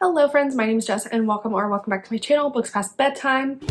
Hello friends, my name is Jess and welcome back to my channel, Books Past Bedtime.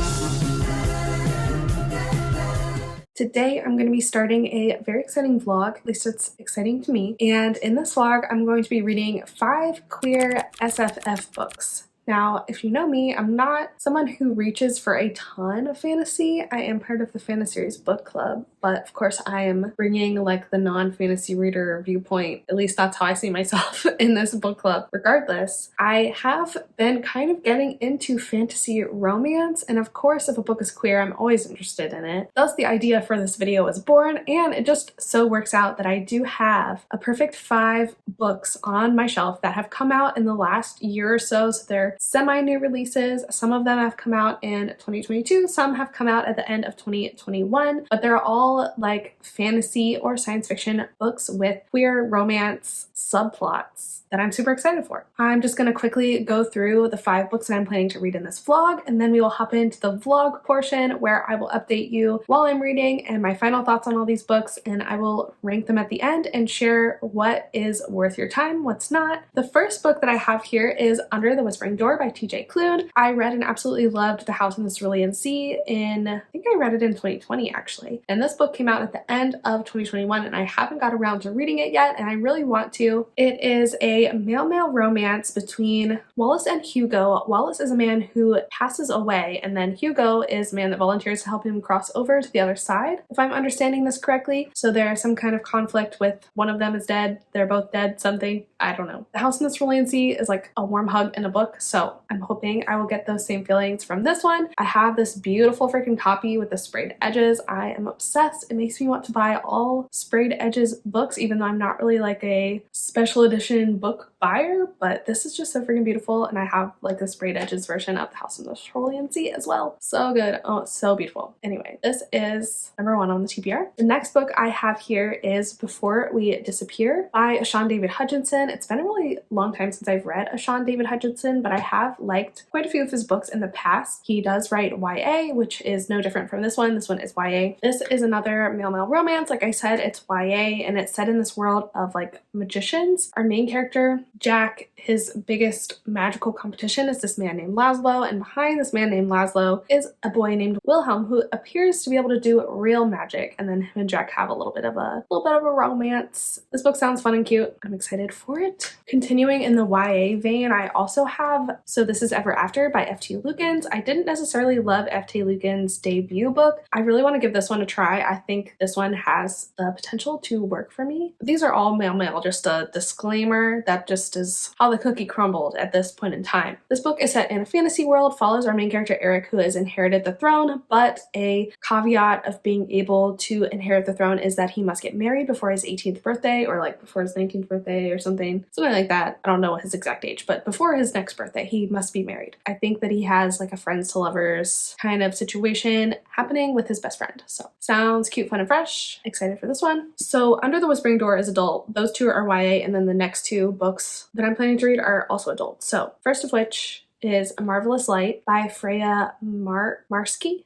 Today I'm going to be starting a very exciting vlog, at least it's exciting to me, and in this vlog I'm going to be reading 5 queer SFF books. Now, if you know me, I'm not someone who reaches for a ton of fantasy. I am part of the Fantasy Series book club, but of course I am bringing like the non-fantasy reader viewpoint. At least that's how I see myself in this book club. Regardless, I have been kind of getting into fantasy romance, and of course if a book is queer, I'm always interested in it. Thus the idea for this video was born, and it just so works out that I do have a perfect 5 books on my shelf that have come out in the last year or so. So they're semi-new releases. Some of them have come out in 2022, some have come out at the end of 2021, but they're all like fantasy or science fiction books with queer romance subplots that I'm super excited for. I'm just going to quickly go through the 5 books that I'm planning to read in this vlog, and then we will hop into the vlog portion where I will update you while I'm reading and my final thoughts on all these books, and I will rank them at the end and share what is worth your time, what's not. The first book that I have here is Under the Whispering Door by TJ Klune. I read and absolutely loved The House in the Cerulean Sea I think I read it in 2020 actually, and this book came out at the end of 2021 and I haven't got around to reading it yet, and I really want to. It is a male-male romance between Wallace and Hugo. Wallace is a man who passes away, and then Hugo is a man that volunteers to help him cross over to the other side, if I'm understanding this correctly. So there's some kind of conflict with one of them is dead, they're both dead, something. I don't know. The House in the Cerulean Sea is like a warm hug in a book, so I'm hoping I will get those same feelings from this one. I have this beautiful freaking copy with the sprayed edges. I am obsessed. It makes me want to buy all sprayed edges books, even though I'm not really like a special edition book buyer, but this is just so freaking beautiful, and I have like the sprayed edges version of The House in the Cerulean Sea as well. So good. Oh, it's so beautiful. Anyway, this is number 1 on the TBR. The next book I have here is Before We Disappear by Sean David Hutchinson. It's been a really long time since I've read a Sean David Hutchinson, but I have liked quite a few of his books in the past. He does write YA, which is no different from this one. This one is YA. This is another male-male romance. Like I said, it's YA, and it's set in this world of like magicians. Our main character, Jack, his biggest magical competition is this man named Laszlo, and behind this man named Laszlo is a boy named Wilhelm who appears to be able to do real magic, and then him and Jack have a little bit of a romance. This book sounds fun and cute. I'm excited for it. Continuing in the YA vein, I also have So This Is Ever After by F.T. Lukens. I didn't necessarily love F.T. Lukens' debut book. I really want to give this one a try. I think this one has the potential to work for me. These are all male-male, just a disclaimer. That just is how the cookie crumbled at this point in time. This book is set in a fantasy world, follows our main character Eric, who has inherited the throne, but a caveat of being able to inherit the throne is that he must get married before his 18th birthday, or like before his 19th birthday or something like that. I don't know his exact age, but before his next birthday he must be married. I think that he has like a friends to lovers kind of situation happening with his best friend. So sounds cute, fun, and fresh. Excited for this one. So Under the Whispering Door is adult. Those 2 are YA, and then the next 2 books that I'm planning to read are also adult. So first of which is A Marvellous Light by Freya Marski.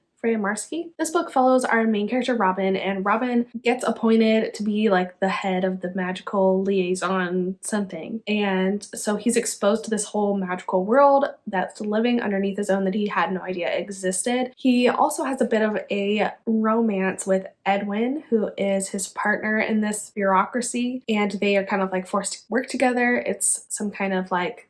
This book follows our main character Robin, and Robin gets appointed to be like the head of the magical liaison something, and so he's exposed to this whole magical world that's living underneath his own that he had no idea existed. He also has a bit of a romance with Edwin, who is his partner in this bureaucracy, and they are kind of like forced to work together. It's some kind of like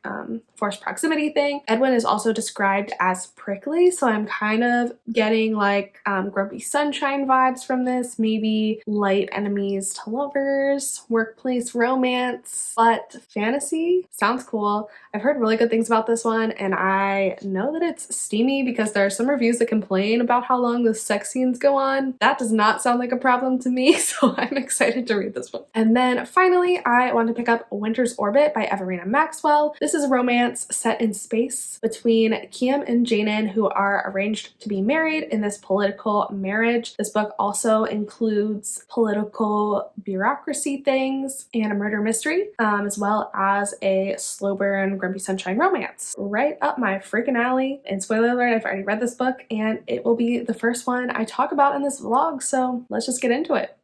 forced proximity thing. Edwin is also described as prickly, so I'm kind of getting like Grumpy Sunshine vibes from this, maybe light enemies to lovers, workplace romance, but fantasy sounds cool. I've heard really good things about this one, and I know that it's steamy because there are some reviews that complain about how long the sex scenes go on. That does not sound like a problem to me, so I'm excited to read this one. And then finally, I want to pick up Winter's Orbit by Everina Maxwell. This is a romance set in space between Kiam and Janan, who are arranged to be married in this political marriage. This book also includes political bureaucracy things and a murder mystery, as well as a slow burn Grumpy Sunshine romance. Right up my freaking alley. And spoiler alert, I've already read this book, and it will be the first one I talk about in this vlog, so let's just get into it.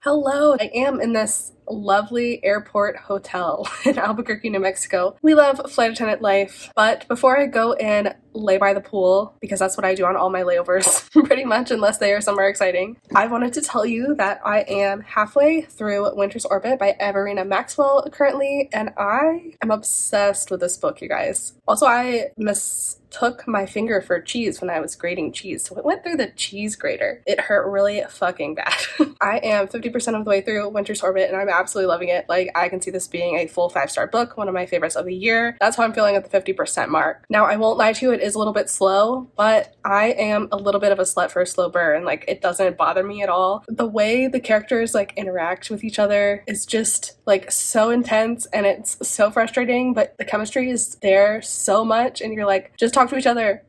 Hello, I am in this lovely airport hotel in Albuquerque, New Mexico. We love flight attendant life, but before I go and lay by the pool, because that's what I do on all my layovers pretty much, unless they are somewhere exciting, I wanted to tell you that I am halfway through Winter's Orbit by Everina Maxwell currently, and I am obsessed with this book, you guys. Also, I mistook my finger for cheese when I was grating cheese, so it went through the cheese grater. It hurt really fucking bad. I am 50% of the way through Winter's Orbit and I'm absolutely loving it. Like, I can see this being a full 5-star book, one of my favorites of the year. That's how I'm feeling at the 50% mark. Now, I won't lie to you, it is a little bit slow, but I am a little bit of a slut for a slow burn. Like, it doesn't bother me at all. The way the characters like interact with each other is just like so intense and it's so frustrating, but the chemistry is there so much and you're like, just talk to each other.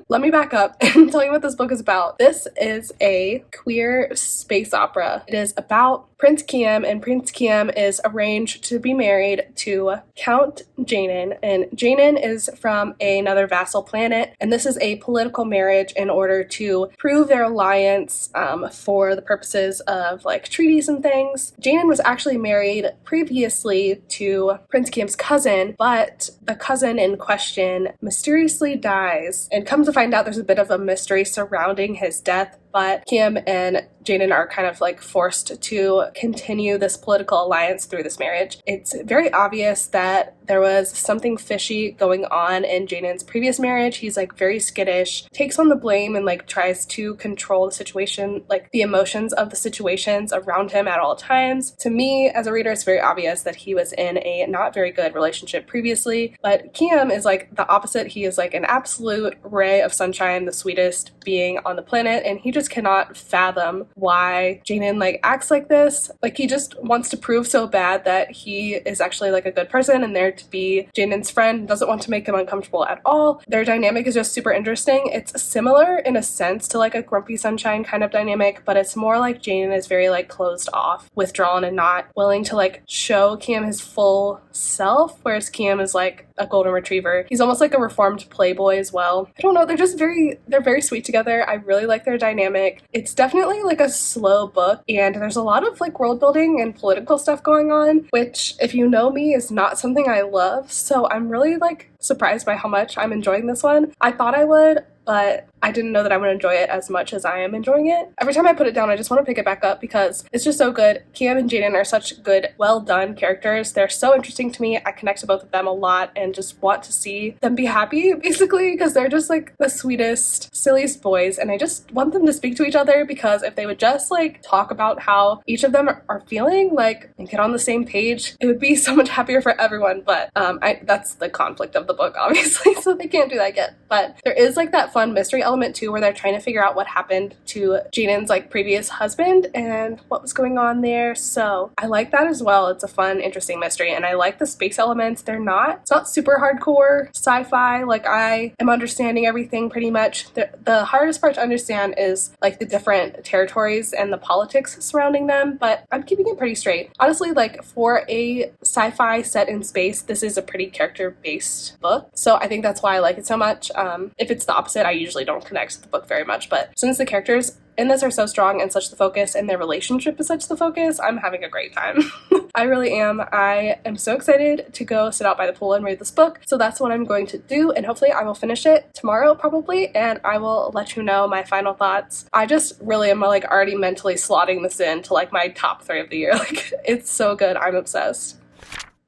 Let me back up and tell you what this book is about. This is a queer space opera. It is about Prince Kiem, and Prince Kiem is arranged to be married to Count Janin, and Janin is from another vassal planet, and this is a political marriage in order to prove their alliance for the purposes of like treaties and things. Janin was actually married previously to Prince Kiem's cousin, but the cousin in question mysteriously dies, and come to find out there's a bit of a mystery surrounding his death, but Kiem and Jaden are kind of like forced to continue this political alliance through this marriage. It's very obvious that there was something fishy going on in Jaden's previous marriage. He's like very skittish, takes on the blame and like tries to control the situation, like the emotions of the situations around him at all times. To me, as a reader, it's very obvious that he was in a not very good relationship previously, but Kiem is like the opposite. He is like an absolute ray of sunshine, the sweetest being on the planet, and he just cannot fathom why Jaden like acts like this. Like, he just wants to prove so bad that he is actually like a good person and there to be Jaden's friend, doesn't want to make him uncomfortable at all. Their dynamic is just super interesting. It's similar in a sense to like a Grumpy Sunshine kind of dynamic, but it's more like Jaden is very like closed off, withdrawn, and not willing to like show Kiem his full self, whereas Kiem is like a golden retriever. He's almost like a reformed playboy as well. I don't know, they're very sweet together. I really like their dynamic. It's definitely like a slow book, and there's a lot of like world building and political stuff going on, which, if you know me, is not something I love. So I'm really like surprised by how much I'm enjoying this one. I thought I would, but I didn't know that I would enjoy it as much as I am enjoying it. Every time I put it down, I just want to pick it back up because it's just so good. Kiem and Jaden are such good, well done characters. They're so interesting to me. I connect to both of them a lot and just want to see them be happy, basically, because they're just like the sweetest, silliest boys, and I just want them to speak to each other, because if they would just like talk about how each of them are feeling, like, and get on the same page, it would be so much happier for everyone. But that's the conflict of the book, obviously, so they can't do that yet. But there is like that fun mystery element too, where they're trying to figure out what happened to Jaden's like previous husband and what was going on there. So I like that as well. It's a fun, interesting mystery, and I like the space elements. It's not super hardcore sci-fi. Like, I am understanding everything pretty much. The hardest part to understand is like the different territories and the politics surrounding them, but I'm keeping it pretty straight. Honestly, like, for a sci-fi set in space, this is a pretty character-based book, so I think that's why I like it so much. If it's the opposite, I usually don't connect to the book very much, but since the characters in this are so strong and such the focus, and their relationship is such the focus, I'm having a great time. I really am. I am so excited to go sit out by the pool and read this book, so that's what I'm going to do, and hopefully I will finish it tomorrow probably, and I will let you know my final thoughts. I just really am like already mentally slotting this in to like my top 3 of the year. Like, it's so good. I'm obsessed.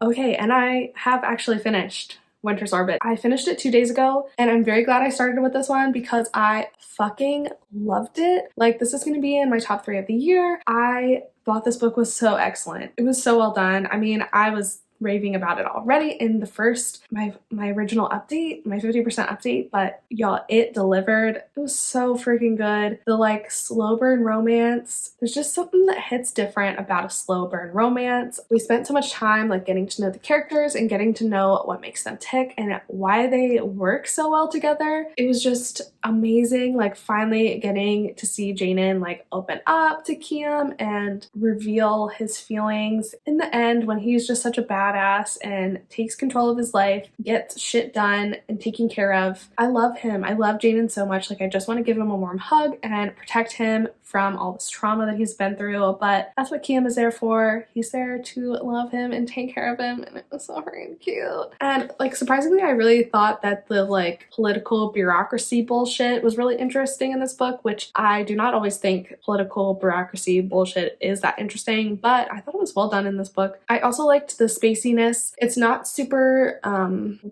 Okay, and I have actually finished Winter's Orbit. I finished it 2 days ago, and I'm very glad I started with this one because I fucking loved it. Like, this is going to be in my top 3 of the year. I thought this book was so excellent. It was so well done. I mean, I was raving about it already in the first, my original update, my 50% update, but y'all, it delivered. It was so freaking good. The like slow burn romance, there's just something that hits different about a slow burn romance. We spent so much time like getting to know the characters and getting to know what makes them tick and why they work so well together. It was just amazing, like finally getting to see Jaden like open up to Kiem and reveal his feelings in the end when he's just such a badass badass and takes control of his life, gets shit done and taken care of. I love him. I love Jaden so much. Like, I just want to give him a warm hug and protect him from all this trauma that he's been through, but that's what Cam is there for. He's there to love him and take care of him, and it was so freaking cute. And like, surprisingly, I really thought that the like political bureaucracy bullshit was really interesting in this book, which I do not always think political bureaucracy bullshit is that interesting, but I thought it was well done in this book. I also liked the spaciness. It's not super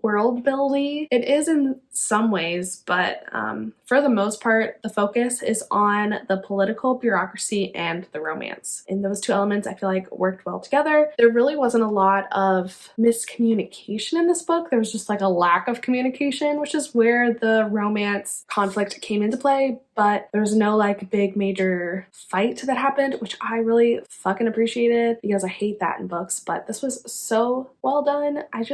world buildy. It is in some ways, but for the most part, the focus is on the political bureaucracy and the romance. And those two elements I feel like worked well together. There really wasn't a lot of miscommunication in this book. There was just like a lack of communication, which is where the romance conflict came into play, but there was no like big major fight that happened, which I really fucking appreciated because I hate that in books, but this was so well done. I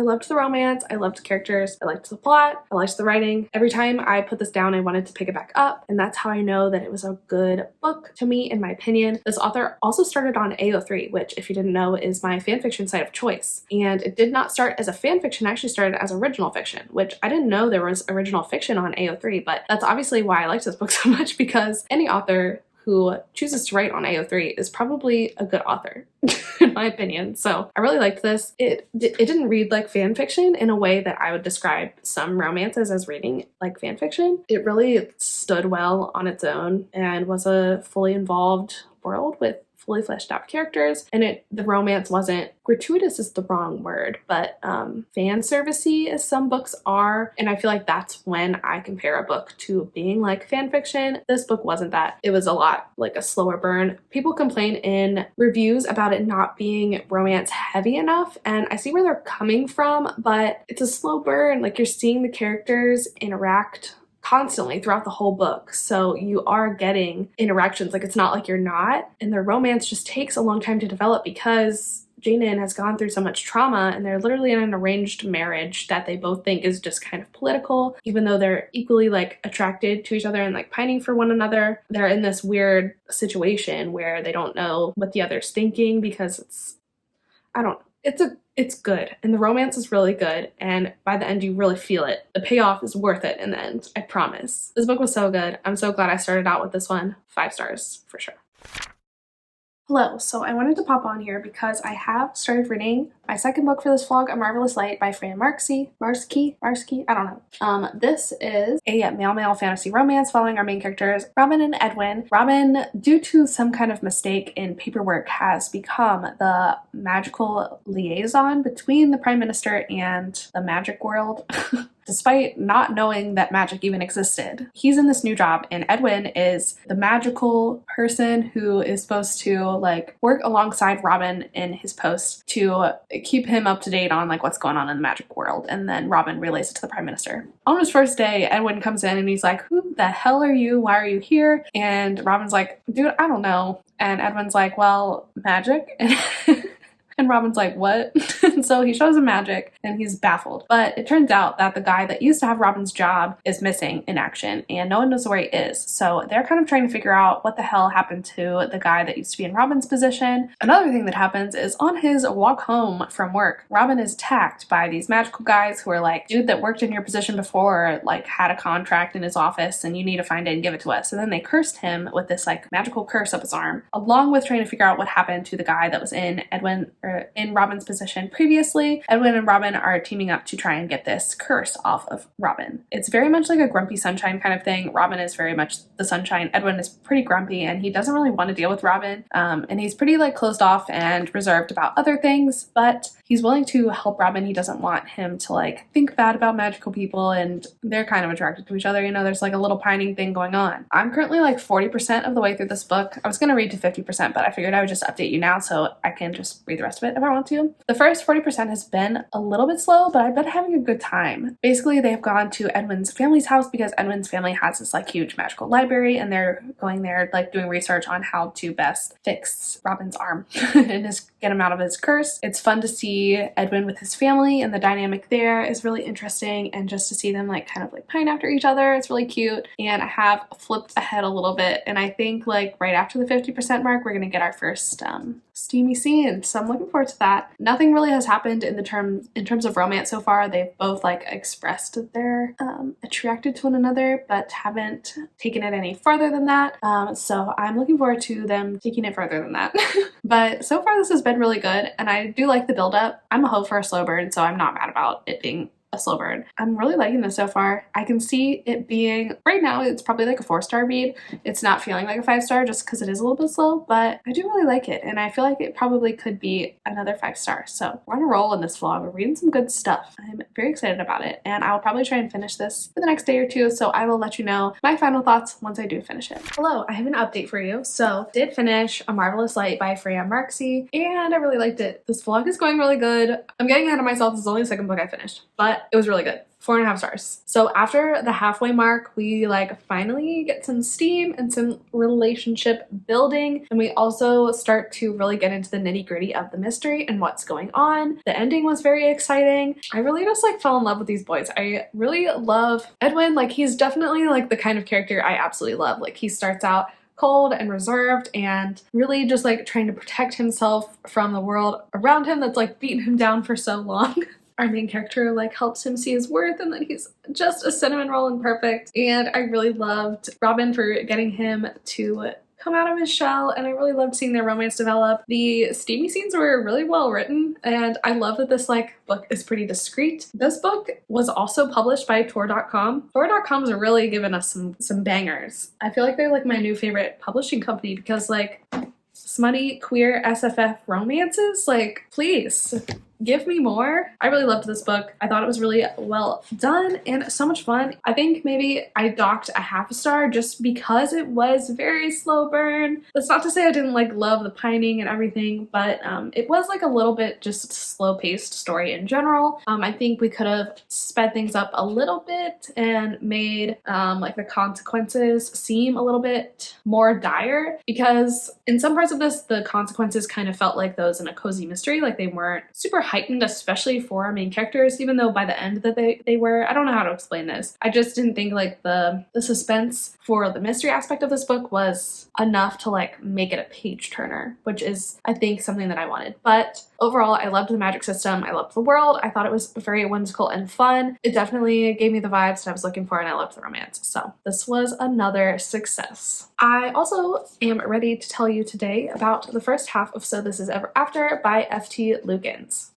loved the romance. I loved the characters. I liked the plot. I liked the writing. Every time I put this down, I wanted to pick it back up, and that's how I know that it was a good book to me, in my opinion. This author also started on AO3, which, if you didn't know, is my fanfiction site of choice. And it did not start as a fanfiction, actually started as original fiction, which I didn't know there was original fiction on AO3, but that's obviously why I liked this book so much, because any author who chooses to write on AO3 is probably a good author, in my opinion. So I really liked this. It didn't read like fan fiction in a way that I would describe some romances as reading like fan fiction. It really stood well on its own and was a fully involved world with fully fleshed out characters, and the romance wasn't gratuitous is the wrong word, but fan servicey as some books are, and I feel like that's when I compare a book to being like fan fiction. This book wasn't that. It was a lot like a slower burn. People complain in reviews about it not being romance heavy enough, and I see where they're coming from, but it's a slow burn. Like, you're seeing the characters interact constantly throughout the whole book, so you are getting interactions. Like, it's not like you're not, and their romance just takes a long time to develop because Jaden has gone through so much trauma, and they're literally in an arranged marriage that they both think is just kind of political, even though they're equally like attracted to each other and like pining for one another. They're in this weird situation where they don't know what the other's thinking because it's good, and the romance is really good, and by the end you really feel it. The payoff is worth it in the end, I promise. This book was so good. I'm so glad I started out with this one. 5 stars for sure. Hello, so I wanted to pop on here because I have started reading my second book for this vlog, A Marvelous Light by Fran Marski, I don't know. This is a male-male fantasy romance following our main characters, Robin and Edwin. Robin, due to some kind of mistake in paperwork, has become the magical liaison between the Prime Minister and the magic world. Despite not knowing that magic even existed. He's in this new job, and Edwin is the magical person who is supposed to like work alongside Robin in his post to keep him up to date on like what's going on in the magic world, and then Robin relays it to the Prime Minister. On his first day, Edwin comes in and he's like, "Who the hell are you? Why are you here?" And Robin's like, "Dude, I don't know." And Edwin's like, "Well, magic." And Robin's like, "What?" And so he shows him magic and he's baffled. But it turns out that the guy that used to have Robin's job is missing in action and no one knows where he is. So they're kind of trying to figure out what the hell happened to the guy that used to be in Robin's position. Another thing that happens is on his walk home from work, Robin is attacked by these magical guys who are like, "Dude that worked in your position before like had a contract in his office and you need to find it and give it to us." And then they cursed him with this like magical curse up his arm, along with trying to figure out what happened to the guy that was in Robin's position previously. Edwin and Robin are teaming up to try and get this curse off of Robin. It's very much like a grumpy sunshine kind of thing. Robin is very much the sunshine. Edwin is pretty grumpy and he doesn't really want to deal with Robin. And he's pretty like closed off and reserved about other things, but he's willing to help Robin. He doesn't want him to like think bad about magical people, and they're kind of attracted to each other. You know, there's like a little pining thing going on. I'm currently like 40% of the way through this book. I was going to read to 50%, but I figured I would just update you now so I can just read the rest of it if I want to. The first 40% has been a little bit slow, but I've been having a good time. Basically, they've gone to Edwin's family's house because Edwin's family has this like huge magical library, and they're going there like doing research on how to best fix Robin's arm and just get him out of his curse. It's fun to see Edwin with his family, and the dynamic there is really interesting, and just to see them like kind of like pine after each other, it's really cute. And I have flipped ahead a little bit, and I think like right after the 50% mark we're gonna get our first steamy scenes. So I'm looking forward to that. Nothing really has happened in terms of romance so far. They've both like expressed that they're attracted to one another, but haven't taken it any further than that. So I'm looking forward to them taking it further than that. But so far this has been really good, and I do like the build-up. I'm a hoe for a slow burn, so I'm not mad about it being a slow burn. I'm really liking this so far. I can see it being, right now it's probably like a 4-star read. It's not feeling like a 5-star just because it is a little bit slow, but I do really like it, and I feel like it probably could be another 5-star. So we're on a roll in this vlog. We're reading some good stuff. I'm very excited about it, and I'll probably try and finish this for the next day or two, so I will let you know my final thoughts once I do finish it. Hello, I have an update for you. So did finish A Marvelous Light by Freya Marksy, and I really liked it. This vlog is going really good. I'm getting ahead of myself. This is only the second book I finished, but it was really good. 4.5 stars. So after the halfway mark, we like finally get some steam and some relationship building, and we also start to really get into the nitty-gritty of the mystery and what's going on. The ending was very exciting. I really just like fell in love with these boys. I really love Edwin. Like, he's definitely like the kind of character I absolutely love. Like, he starts out cold and reserved and really just like trying to protect himself from the world around him that's like beaten him down for so long. Our main character like helps him see his worth and that he's just a cinnamon roll and perfect. And I really loved Robin for getting him to come out of his shell, and I really loved seeing their romance develop. The steamy scenes were really well written, and I love that this like book is pretty discreet. This book was also published by Tor.com. Tor.com's really given us some bangers. I feel like they're like my new favorite publishing company because like smutty queer SFF romances, like please give me more. I really loved this book. I thought it was really well done and so much fun. I think maybe I docked a 1/2 star just because it was very slow burn. That's not to say I didn't like love the pining and everything, but it was like a little bit just slow paced story in general. I think we could have sped things up a little bit and made like the consequences seem a little bit more dire, because in some parts of this the consequences kind of felt like those in a cozy mystery. Like they weren't super heightened, especially for our main characters, even though by the end that they were. I don't know how to explain this. I just didn't think like the suspense for the mystery aspect of this book was enough to like make it a page turner, which is I think something that I wanted. But overall, I loved the magic system. I loved the world. I thought it was very whimsical and fun. It definitely gave me the vibes that I was looking for, and I loved the romance. So this was another success. I also am ready to tell you today about the first half of So This Is Ever After by F.T. Lukens.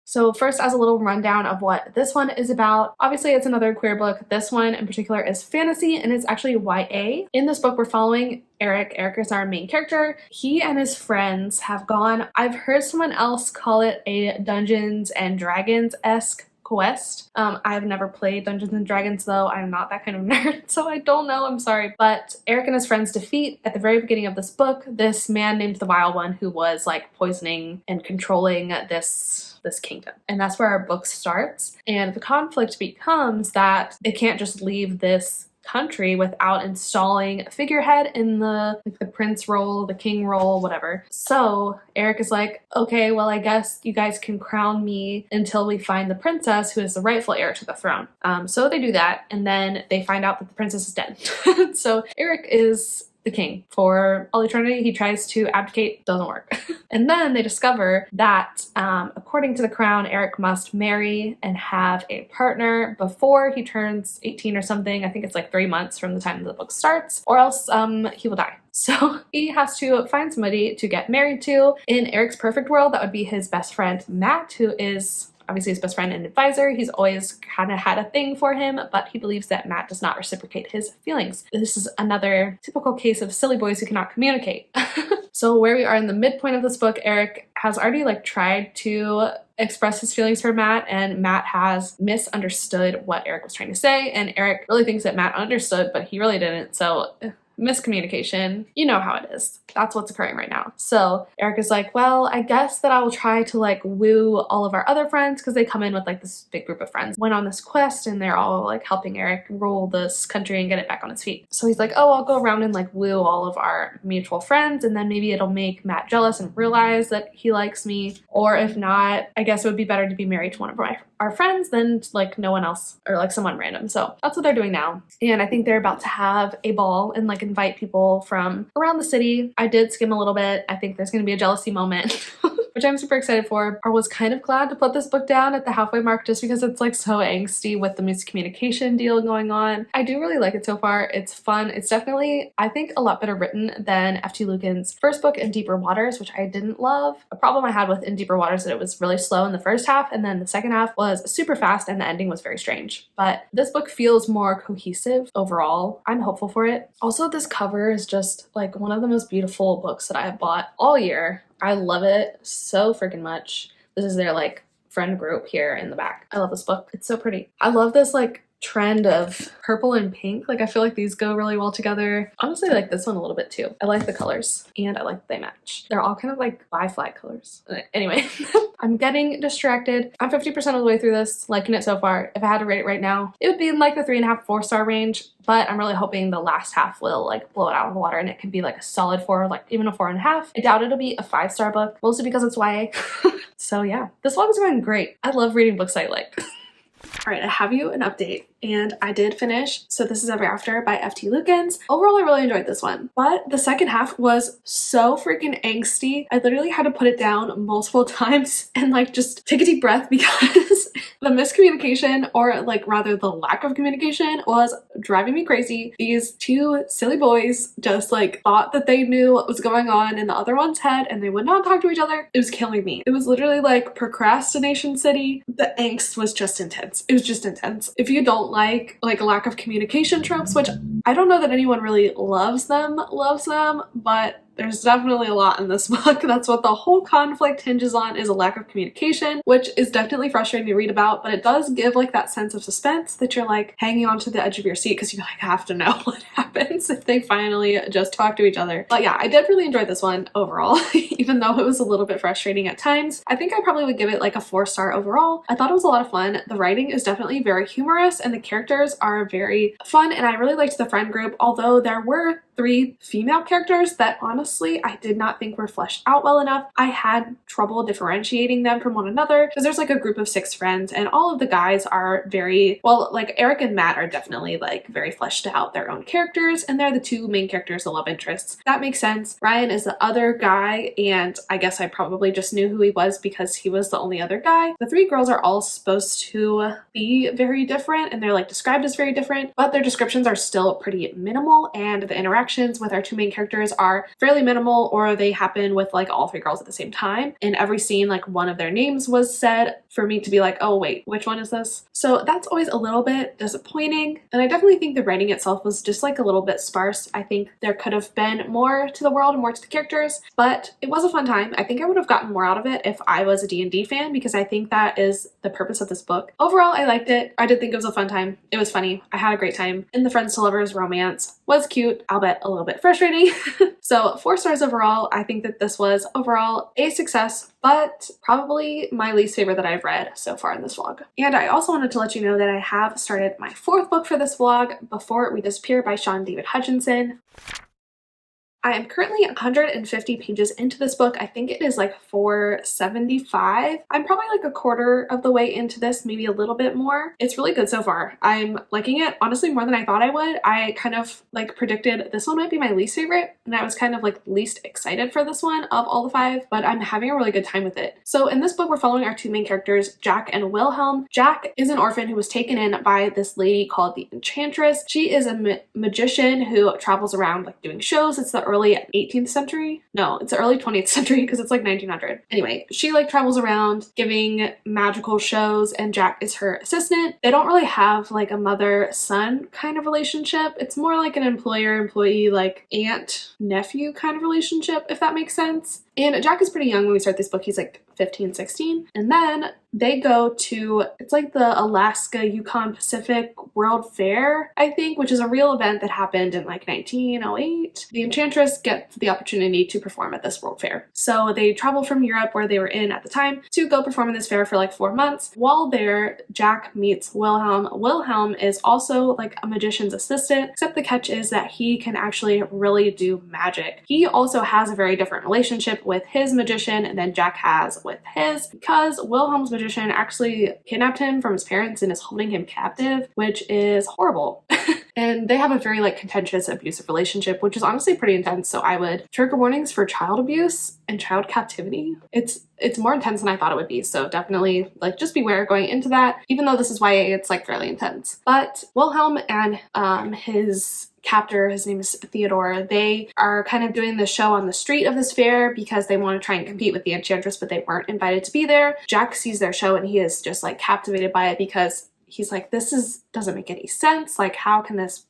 So first, as a little rundown of what this one is about, obviously it's another queer book. This one in particular is fantasy, and it's actually YA. In this book, we're following Eric. Eric is our main character. He and his friends have gone, I've heard someone else call it a Dungeons and Dragons-esque quest. I've never played Dungeons and Dragons though. I'm not that kind of nerd, so I don't know. I'm sorry. But Eric and his friends defeat, at the very beginning of this book, this man named the Vile One who was like poisoning and controlling this kingdom. And that's where our book starts. And the conflict becomes that they can't just leave this country without installing a figurehead in the prince role, the king role, whatever. So Eric is like, okay, well, I guess you guys can crown me until we find the princess who is the rightful heir to the throne. So they do that, and then they find out that the princess is dead. So Eric is the king for all eternity. He tries to abdicate, doesn't work. And then they discover that according to the crown, Eric must marry and have a partner before he turns 18 or something. I think it's like 3 months from the time the book starts, or else he will die. So he has to find somebody to get married to. In Eric's perfect world, that would be his best friend Matt, who is obviously his best friend and advisor. He's always kind of had a thing for him, but he believes that Matt does not reciprocate his feelings. This is another typical case of silly boys who cannot communicate. So where we are in the midpoint of this book, Eric has already like tried to express his feelings for Matt, and Matt has misunderstood what Eric was trying to say, and Eric really thinks that Matt understood, but he really didn't. So miscommunication, you know how it is. That's what's occurring right now. So Eric is like, well, I guess that I will try to like woo all of our other friends, because they come in with like this big group of friends, went on this quest, and they're all like helping Eric rule this country and get it back on its feet. So he's like, oh, I'll go around and like woo all of our mutual friends, and then maybe it'll make Matt jealous and realize that he likes me. Or if not, I guess it would be better to be married to one of our friends than like no one else, or like someone random. So that's what they're doing now. And I think they're about to have a ball in like a invite people from around the city. I did skim a little bit. I think there's going to be a jealousy moment. Which I'm super excited for. I was kind of glad to put this book down at the halfway mark just because it's like so angsty with the miscommunication deal going on. I do really like it so far. It's fun. It's definitely, I think, a lot better written than F.T. Lucan's first book, In Deeper Waters, which I didn't love. A problem I had with In Deeper Waters is that it was really slow in the first half, and then the second half was super fast and the ending was very strange. But this book feels more cohesive overall. I'm hopeful for it. Also, this cover is just like one of the most beautiful books that I have bought all year. I love it so freaking much. This is their like friend group here in the back. I love this book. It's so pretty. I love this like trend of purple and pink. Like I feel like these go really well together. Honestly, I like this one a little bit too. I like the colors and I like that they match. They're all kind of like bi-flag colors. Anyway, I'm getting distracted. I'm 50% of the way through this, liking it so far. If I had to rate it right now, it would be in like the 3.5, 4-star range, but I'm really hoping the last half will like blow it out of the water and it can be like a solid 4, like even a 4.5. I doubt it'll be a 5-star book, mostly because it's YA. So yeah, this vlog is going great. I love reading books I like. All right, I have you an update, and I did finish So This Is Ever After by F.T. Lucans. Overall, I really enjoyed this one, but the second half was so freaking angsty. I literally had to put it down multiple times and like just take a deep breath because the miscommunication, or like rather the lack of communication, was driving me crazy. These two silly boys just like thought that they knew what was going on in the other one's head and they would not talk to each other. It was killing me. It was literally like procrastination city. The angst was just intense. It was just intense. If you don't like a lack of communication tropes, which I don't know that anyone really loves them, but there's definitely a lot in this book. That's what the whole conflict hinges on, is a lack of communication, which is definitely frustrating to read about, but it does give like that sense of suspense that you're like hanging onto the edge of your seat because you like have to know what happens if they finally just talk to each other. But yeah, I did really enjoy this one overall, even though it was a little bit frustrating at times. I think I probably would give it like a 4-star overall. I thought it was a lot of fun. The writing is definitely very humorous and the characters are very fun, and I really liked the friend group, although there were 3 female characters that honestly I did not think were fleshed out well enough. I had trouble differentiating them from one another because there's like a group of 6 friends and all of the guys are very, well, like Eric and Matt are definitely like very fleshed out, their own characters, and they're the 2 main characters, the love interests. That makes sense. Ryan is the other guy, and I guess I probably just knew who he was because he was the only other guy. The 3 girls are all supposed to be very different and they're like described as very different, but their descriptions are still pretty minimal, and the interactions with our 2 main characters are fairly minimal, or they happen with like all 3 girls at the same time. In every scene, like one of their names was said for me to be like, oh wait, which one is this? So that's always a little bit disappointing, and I definitely think the writing itself was just like a little bit sparse. I think there could have been more to the world and more to the characters, but it was a fun time. I think I would have gotten more out of it if I was a D&D fan, because I think that is the purpose of this book. Overall, I liked it. I did think it was a fun time. It was funny. I had a great time, and the friends to lovers romance was cute, albeit a little bit frustrating. So 4 stars overall. I think that this was overall a success, but probably my least favorite that I've read so far in this vlog. And I also wanted to let you know that I have started my 4th book for this vlog, Before We Disappear by Sean David Hutchinson. I am currently 150 pages into this book. I think it is like 475. I'm probably like a quarter of the way into this, maybe a little bit more. It's really good so far. I'm liking it, honestly, more than I thought I would. I kind of like predicted this one might be my least favorite, and I was kind of like least excited for this one of all the 5, but I'm having a really good time with it. So in this book, we're following our 2 main characters, Jack and Wilhelm. Jack is an orphan who was taken in by this lady called the Enchantress. She is a magician who travels around like doing shows. It's the early 18th century. No, it's the early 20th century because it's like 1900. Anyway, she like travels around giving magical shows, and Jack is her assistant. They don't really have like a mother-son kind of relationship. It's more like an employer-employee, like aunt-nephew kind of relationship, if that makes sense. And Jack is pretty young when we start this book. He's like 15, 16. And then they go to, it's like the Alaska Yukon Pacific World Fair, I think, which is a real event that happened in like 1908. The Enchantress gets the opportunity to perform at this World Fair. So they travel from Europe, where they were in at the time, to go perform in this fair for like 4 months. While there, Jack meets Wilhelm. Wilhelm is also like a magician's assistant, except the catch is that he can actually really do magic. He also has a very different relationship with his magician than Jack has with his, because Wilhelm's magician actually kidnapped him from his parents and is holding him captive, which is horrible. and they have a very like contentious abusive relationship, which is honestly pretty intense. So I would trigger warnings for child abuse and child captivity. It's more intense than I thought it would be, so definitely like just beware going into that. Even though this is YA, it's like fairly intense. But Wilhelm and his captor, his name is Theodore, they are kind of doing the show on the street of this fair because they want to try and compete with the Enchantress, but they weren't invited to be there. Jack sees their show and he is just like captivated by it because he's like, doesn't make any sense. Like, how can this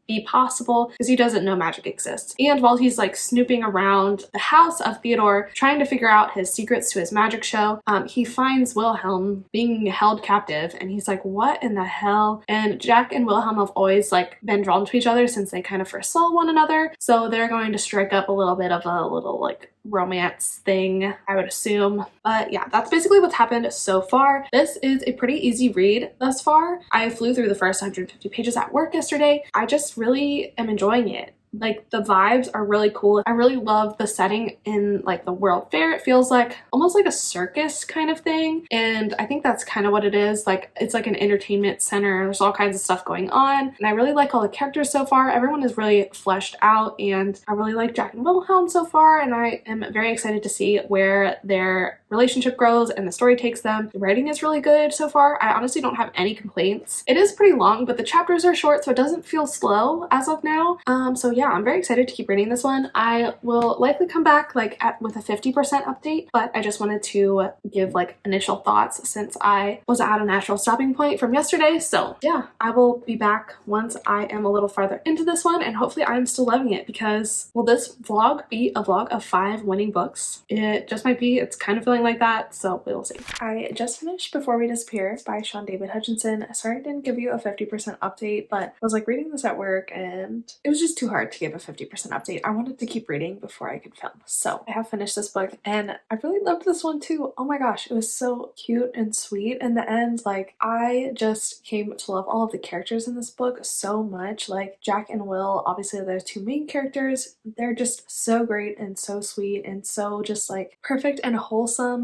be possible? Because he doesn't know magic exists. And while he's like snooping around the house of Theodore, trying to figure out his secrets to his magic show, he finds Wilhelm being held captive, and he's like, what in the hell? And Jack and Wilhelm have always like been drawn to each other since they kind of first saw one another. So they're going to strike up a little bit of a little like romance thing, I would assume. But yeah, that's basically what's happened so far. This is a pretty easy read thus far. I flew through the first 150 pages at work yesterday. I just really am enjoying it. Like, the vibes are really cool. I really love the setting in like the World Fair. It feels like almost like a circus kind of thing, and I think that's kind of what it is. Like, it's like an entertainment center. There's all kinds of stuff going on, and I really like all the characters so far. Everyone is really fleshed out, and I really like Jack and Wilhelm so far, and I am very excited to see where their relationship grows and the story takes them. The writing is really good so far. I honestly don't have any complaints. It is pretty long, but the chapters are short, so it doesn't feel slow as of now. So yeah, I'm very excited to keep reading this one. I will likely come back like with a 50% update, but I just wanted to give like initial thoughts since I was at a natural stopping point from yesterday. So yeah, I will be back once I am a little farther into this one, and hopefully I'm still loving it, because will this vlog be a vlog of 5 winning books? It just might be. It's kind of feeling like that, so we will see. I just finished Before We Disappear by Sean David Hutchinson. Sorry I didn't give you a 50% update, but I was like reading this at work and it was just too hard to give a 50% update. I wanted to keep reading before I could film. So I have finished this book and I really loved this one too. Oh my gosh, it was so cute and sweet in the end. Like, I just came to love all of the characters in this book so much. Like, Jack and Will, obviously they're 2 main characters. They're just so great and so sweet and so just like perfect and wholesome.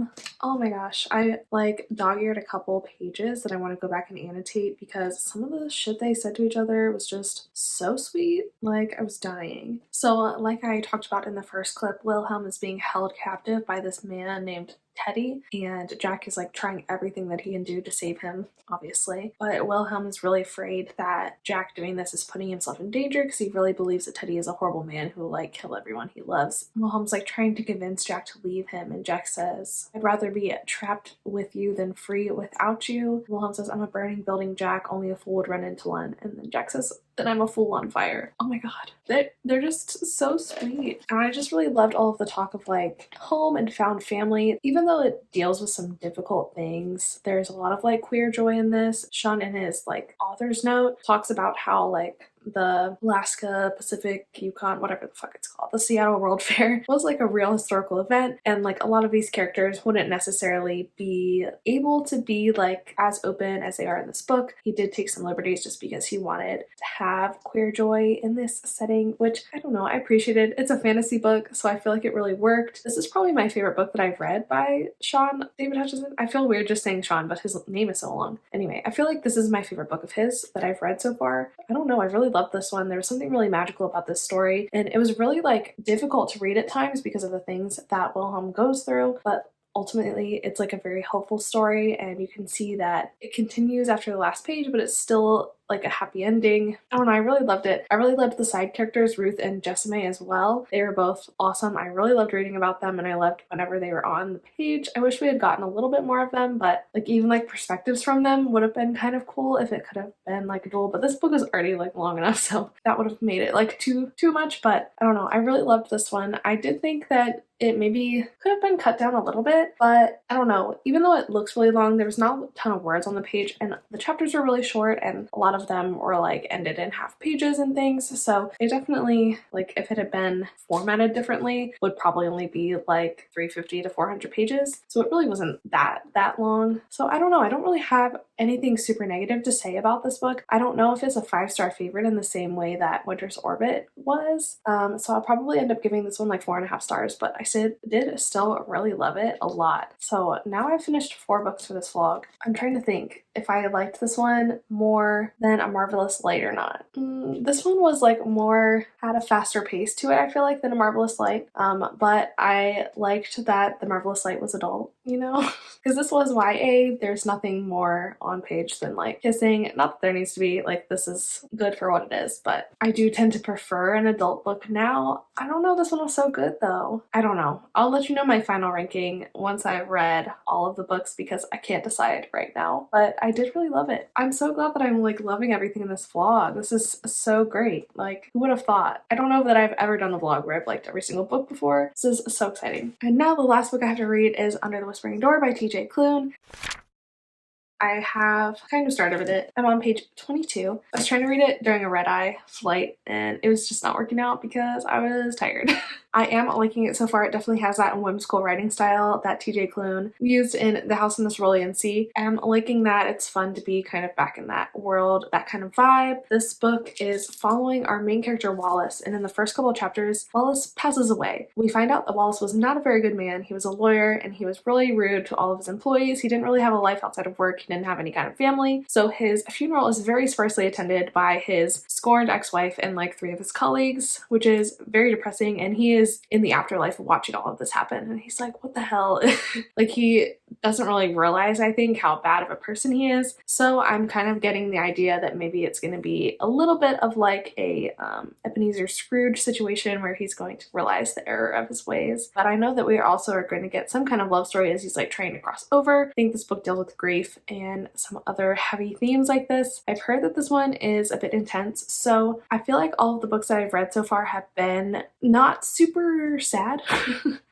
Oh my gosh, I like dog-eared a couple pages that I want to go back and annotate because some of the shit they said to each other was just so sweet. Like, I was dying. So like I talked about in the first clip, Wilhelm is being held captive by this man named Teddy, and Jack is like trying everything that he can do to save him, obviously. But Wilhelm is really afraid that Jack doing this is putting himself in danger because he really believes that Teddy is a horrible man who will like kill everyone he loves. Wilhelm's like trying to convince Jack to leave him, and Jack says, I'd rather be trapped with you than free without you. Wilhelm says, I'm a burning building, Jack. Only a fool would run into one. And then Jack says, then I'm a fool on fire. Oh my god. They're just so sweet. And I just really loved all of the talk of like home and found family. Even though it deals with some difficult things, there's a lot of like queer joy in this. Sean, in his like author's note, talks about how like the Alaska, Pacific, Yukon, whatever the fuck it's called, the Seattle World Fair was like a real historical event, and like a lot of these characters wouldn't necessarily be able to be like as open as they are in this book. He did take some liberties just because he wanted to have queer joy in this setting, which I don't know, I appreciated. It's a fantasy book, so I feel like it really worked. This is probably my favorite book that I've read by Sean David Hutchinson. I feel weird just saying Sean, but his name is so long. Anyway, I feel like this is my favorite book of his that I've read so far. I don't know, I really loved this one. There was something really magical about this story, and it was really like difficult to read at times because of the things that Wilhelm goes through, but ultimately it's like a very hopeful story, and you can see that it continues after the last page, but it's still like a happy ending. I don't know, I really loved it. I really loved the side characters, Ruth and Jessime, as well. They were both awesome. I really loved reading about them, and I loved whenever they were on the page. I wish we had gotten a little bit more of them, but like even like perspectives from them would have been kind of cool if it could have been like a duel, but this book is already like long enough, so that would have made it like too much. But I don't know, I really loved this one. I did think that it maybe could have been cut down a little bit, but I don't know, even though it looks really long, there was not a ton of words on the page, and the chapters were really short, and a lot of them were like ended in half pages and things, so it definitely, like, if it had been formatted differently, would probably only be like 350 to 400 pages, so it really wasn't that long. So I don't know, I don't really have anything super negative to say about this book. I don't know if it's a 5-star favorite in the same way that Winter's Orbit was, so I'll probably end up giving this one like 4.5 stars, but I did still really love it a lot. So now I've finished 4 books for this vlog. I'm trying to think if I liked this one more than A Marvellous Light or not. This one was like had a faster pace to it, I feel like, than A Marvellous Light, but I liked that The Marvellous Light was adult, you know? Because this was YA, there's nothing more on page than like kissing. Not that there needs to be, like, this is good for what it is, but I do tend to prefer an adult book now. I don't know, this one was so good though. I don't know. I'll let you know my final ranking once I've read all of the books because I can't decide right now, but I did really love it. I'm so glad that I'm like loving everything in this vlog. This is so great. Like, who would have thought? I don't know that I've ever done a vlog where I've liked every single book before. This is so exciting. And now the last book I have to read is Under the Whispering Door by TJ Klune. I have kind of started with it. I'm on page 22. I was trying to read it during a red-eye flight and it was just not working out because I was tired. I am liking it so far. It definitely has that whimsical writing style that TJ Klune used in The House in the Cerulean Sea. I'm liking that. It's fun to be kind of back in that world, that kind of vibe. This book is following our main character Wallace, and in the first couple of chapters, Wallace passes away. We find out that Wallace was not a very good man. He was a lawyer and he was really rude to all of his employees. He didn't really have a life outside of work. He didn't have any kind of family. So his funeral is very sparsely attended by his scorned ex-wife and like 3 of his colleagues, which is very depressing, and he is in the afterlife watching all of this happen and he's like, what the hell? Like, he doesn't really realize, I think, how bad of a person he is. So I'm kind of getting the idea that maybe it's going to be a little bit of like a Ebenezer Scrooge situation where he's going to realize the error of his ways. But I know that we also are going to get some kind of love story as he's like trying to cross over. I think this book deals with grief and some other heavy themes like this. I've heard that this one is a bit intense, so I feel like all of the books that I've read so far have been not super sad.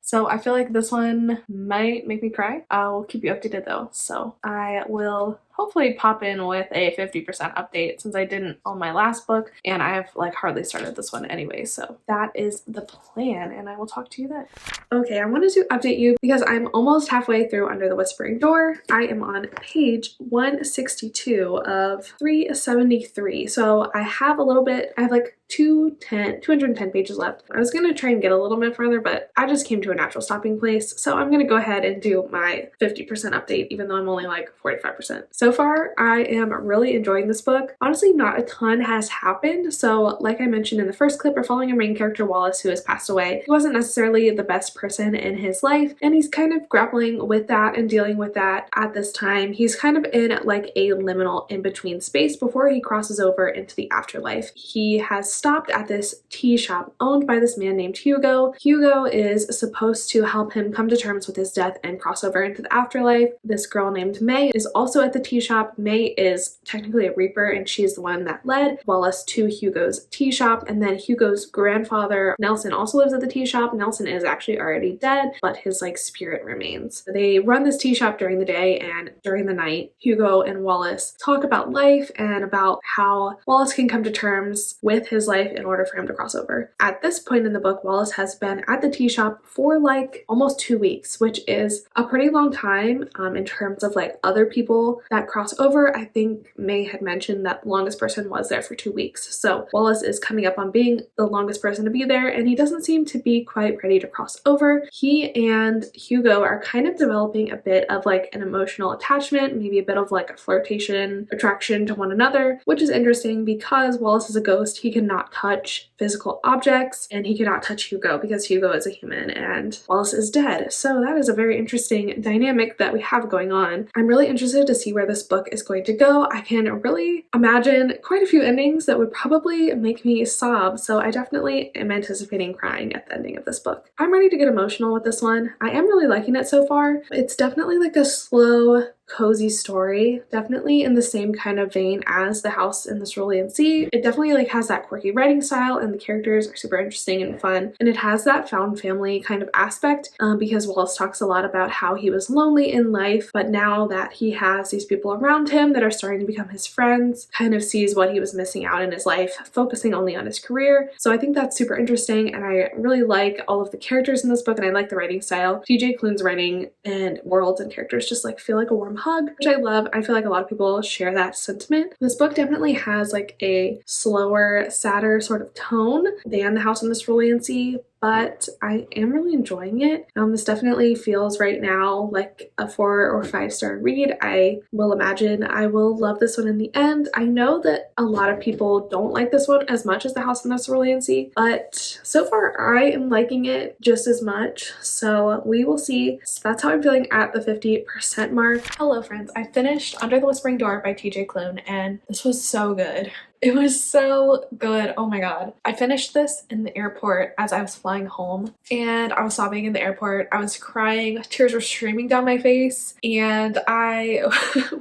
So I feel like this one might make me cry. I'll keep you updated though. So I will hopefully pop in with a 50% update since I didn't on my last book and I've like hardly started this one anyway. So that is the plan and I will talk to you then. Okay, I wanted to update you because I'm almost halfway through Under the Whispering Door. I am on page 162 of 373. So I have a little bit, I have like 210 pages left. I was gonna try and get a little bit further, but I just came to a natural stopping place. So I'm gonna go ahead and do my 50% update, even though I'm only like 45%. So far, I am really enjoying this book. Honestly, not a ton has happened. So like I mentioned in the first clip, we're following our main character Wallace, who has passed away. He wasn't necessarily the best person in his life, and he's kind of grappling with that and dealing with that at this time. He's kind of in like a liminal in-between space before he crosses over into the afterlife. He has stopped at this tea shop owned by this man named Hugo. Hugo is supposed to help him come to terms with his death and cross over into the afterlife. This girl named May is also at the tea shop. May is technically a reaper and she's the one that led Wallace to Hugo's tea shop, and then Hugo's grandfather Nelson also lives at the tea shop. Nelson is actually already dead, but his like spirit remains. They run this tea shop during the day, and during the night Hugo and Wallace talk about life and about how Wallace can come to terms with his life in order for him to cross over. At this point in the book, Wallace has been at the tea shop for like almost 2 weeks, which is a pretty long time in terms of like other people that cross over. I think May had mentioned that the longest person was there for 2 weeks. So Wallace is coming up on being the longest person to be there, and he doesn't seem to be quite ready to cross over. He and Hugo are kind of developing a bit of like an emotional attachment, maybe a bit of like a flirtation, attraction to one another, which is interesting because Wallace is a ghost. He cannot touch physical objects and he cannot touch Hugo because Hugo is a human and Wallace is dead. So that is a very interesting dynamic that we have going on. I'm really interested to see where this book is going to go. I can really imagine quite a few endings that would probably make me sob, so I definitely am anticipating crying at the ending of this book. I'm ready to get emotional with this one. I am really liking it so far. It's definitely like a slow, cozy story, definitely in the same kind of vein as The House in the Cerulean Sea. It definitely like has that quirky writing style and the characters are super interesting and fun, and it has that found family kind of aspect because Wallace talks a lot about how he was lonely in life, but now that he has these people around him that are starting to become his friends, kind of sees what he was missing out in his life, focusing only on his career. So I think that's super interesting, and I really like all of the characters in this book, and I like the writing style. TJ Klune's writing and worlds and characters just like feel like a warm hug, which I love. I feel like a lot of people share that sentiment. This book definitely has like a slower, sadder sort of tone than The House on the Cerulean Sea, but I am really enjoying it. This definitely feels right now like a 4 or 5 star read. I will imagine I will love this one in the end. I know that a lot of people don't like this one as much as The House on the Cerulean Sea, but so far I am liking it just as much, so we will see. So that's how I'm feeling at the 50% mark. Hello friends, I finished Under the Whispering Door by TJ Klune, and this was so good. It was so good. Oh my god. I finished this in the airport as I was flying home, and I was sobbing in the airport. I was crying. Tears were streaming down my face, and I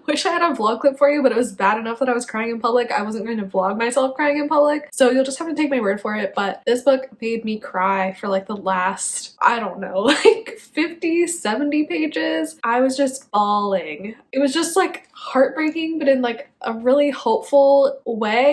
wish I had a vlog clip for you, but it was bad enough that I was crying in public. I wasn't going to vlog myself crying in public, so you'll just have to take my word for it. But this book made me cry for like the last, I don't know, like 50, 70 pages. I was just bawling. It was just like heartbreaking, but in like a really hopeful way.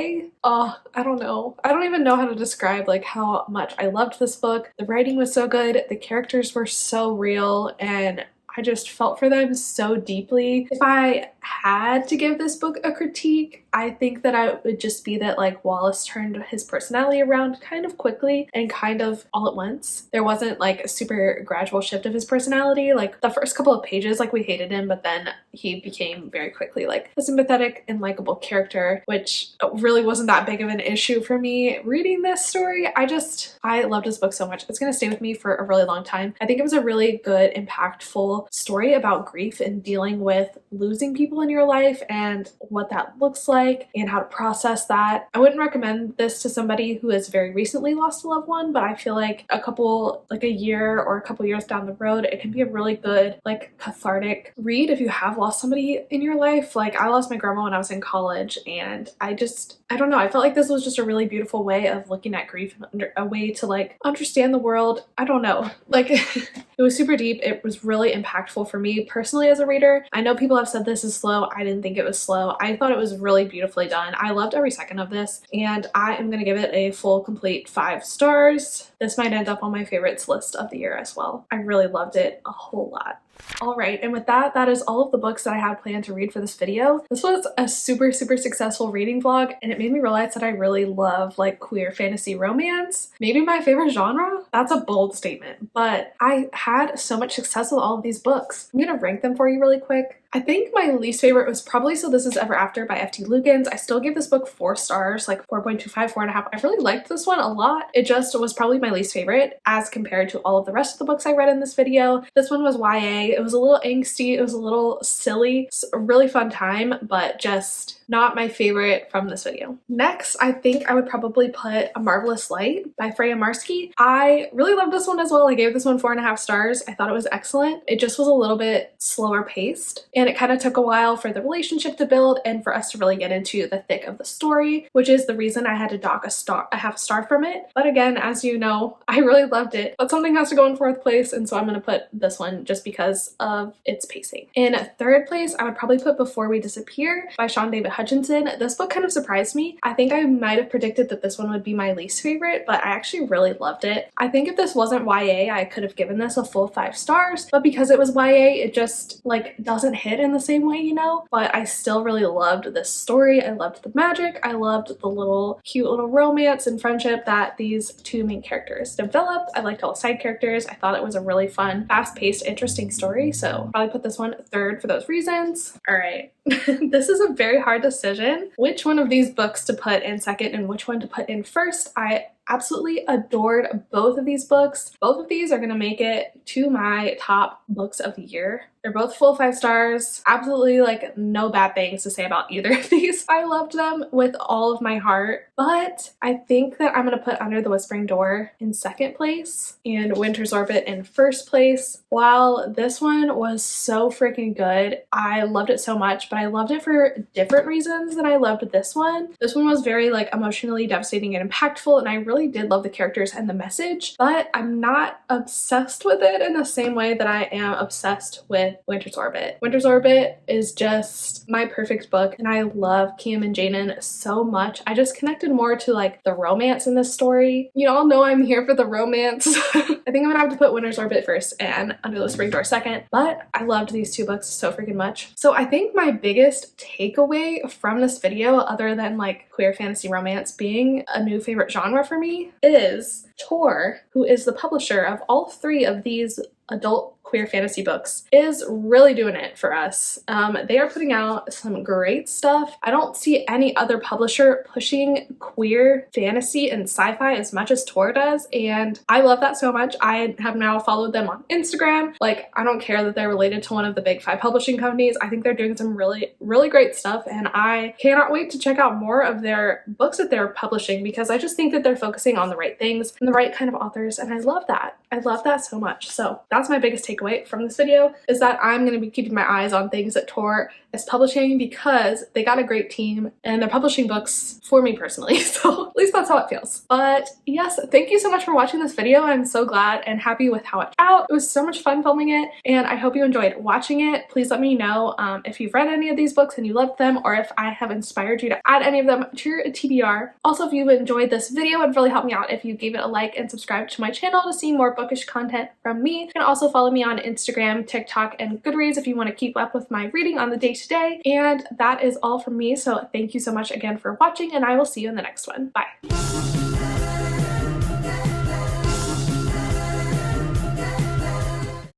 I don't know. I don't even know how to describe like how much I loved this book. The writing was so good. The characters were so real, and I just felt for them so deeply. If I had to give this book a critique, I think that I would just be that like Wallace turned his personality around kind of quickly and kind of all at once. There wasn't like a super gradual shift of his personality. Like the first couple of pages, like we hated him, but then he became very quickly like a sympathetic and likable character, which really wasn't that big of an issue for me reading this story. I loved this book so much. It's gonna stay with me for a really long time. I think it was a really good, impactful story about grief and dealing with losing people in your life and what that looks like and how to process that. I wouldn't recommend this to somebody who has very recently lost a loved one, but I feel like a year or a couple years down the road, it can be a really good like cathartic read if you have lost somebody in your life. Like I lost my grandma when I was in college, and I don't know, I felt like this was just a really beautiful way of looking at grief and a way to like understand the world. I don't know, like it was super deep. It was really impactful for me personally as a reader. I know people have said this is slow. I didn't think it was slow. I thought it was really beautifully done. I loved every second of this, and I am gonna give it a full complete 5 stars. This might end up on my favorites list of the year as well. I really loved it a whole lot. Alright, and with that, that is all of the books that I had planned to read for this video. This was a super successful reading vlog, and it made me realize that I really love like queer fantasy romance. Maybe my favorite genre? That's a bold statement, but I had so much success with all of these books. I'm gonna rank them for you really quick. I think my least favorite was probably So This Is Ever After by F.T. Lugans. I still give this book 4 stars, like 4.25, 4.5. I really liked this one a lot. It just was probably my least favorite as compared to all of the rest of the books I read in this video. This one was YA. It was a little angsty. It was a little silly. It's a really fun time, but just not my favorite from this video. Next, I think I would probably put A Marvellous Light by Freya Marski. I really loved this one as well. I gave this one 4.5 stars. I thought it was excellent. It just was a little bit slower paced, and it kind of took a while for the relationship to build and for us to really get into the thick of the story, which is the reason I had to dock a half star from it. But again, as you know, I really loved it, but something has to go in 4th place, and so I'm gonna put this one just because of its pacing. In 3rd place, I would probably put Before We Disappear by Sean David Hutchinson. This book kind of surprised me. I think I might have predicted that this one would be my least favorite, but I actually really loved it. I think if this wasn't YA, I could have given this a full 5 stars, but because it was YA, it just like doesn't hit in the same way, you know? But I still really loved this story. I loved the magic. I loved the cute little romance and friendship that these 2 main characters developed. I liked all the side characters. I thought it was a really fun, fast-paced, interesting story, so probably put this one 3rd for those reasons. All right. This is a very hard decision which one of these books to put in 2nd and which one to put in 1st. I absolutely adored both of these books. Both of these are gonna make it to my top books of the year. They're both full 5 stars. Absolutely like no bad things to say about either of these. I loved them with all of my heart, but I think that I'm gonna put Under the Whispering Door in 2nd place and Winter's Orbit in 1st place. While this one was so freaking good, I loved it so much, but I loved it for different reasons than I loved this one. This one was very like emotionally devastating and impactful, and I really did love the characters and the message, but I'm not obsessed with it in the same way that I am obsessed with Winter's Orbit. Winter's Orbit is just my perfect book, and I love Kim and Jaden so much. I just connected more to like the romance in this story. You all know I'm here for the romance. I think I'm gonna have to put Winter's Orbit first and Under the Spring Door second, but I loved these two books so freaking much. So I think my biggest takeaway from this video, other than like queer fantasy romance being a new favorite genre for me, is Tor, who is the publisher of all three of these adult queer fantasy books, is really doing it for us. They are putting out some great stuff. I don't see any other publisher pushing queer fantasy and sci-fi as much as Tor does, and I love that so much. I have now followed them on Instagram. Like, I don't care that they're related to one of the big 5 publishing companies. I think they're doing some really great stuff, and I cannot wait to check out more of their books that they're publishing, because I just think that they're focusing on the right things and the right kind of authors, and I love that. I love that so much. So that's my biggest takeaway from this video, is that I'm going to be keeping my eyes on things that Tor is publishing, because they got a great team and they're publishing books for me personally. So at least that's how it feels. But yes, thank you so much for watching this video. I'm so glad and happy with how it turned out. It was so much fun filming it, and I hope you enjoyed watching it. Please let me know if you've read any of these books and you loved them, or if I have inspired you to add any of them to your TBR. Also, if you enjoyed this video, it would really help me out if you gave it a like and subscribe to my channel to see more bookish content from me. You can also follow me on Instagram, TikTok, and Goodreads if you want to keep up with my reading on the day-to-day. And that is all from me, so thank you so much again for watching, and I will see you in the next one. Bye!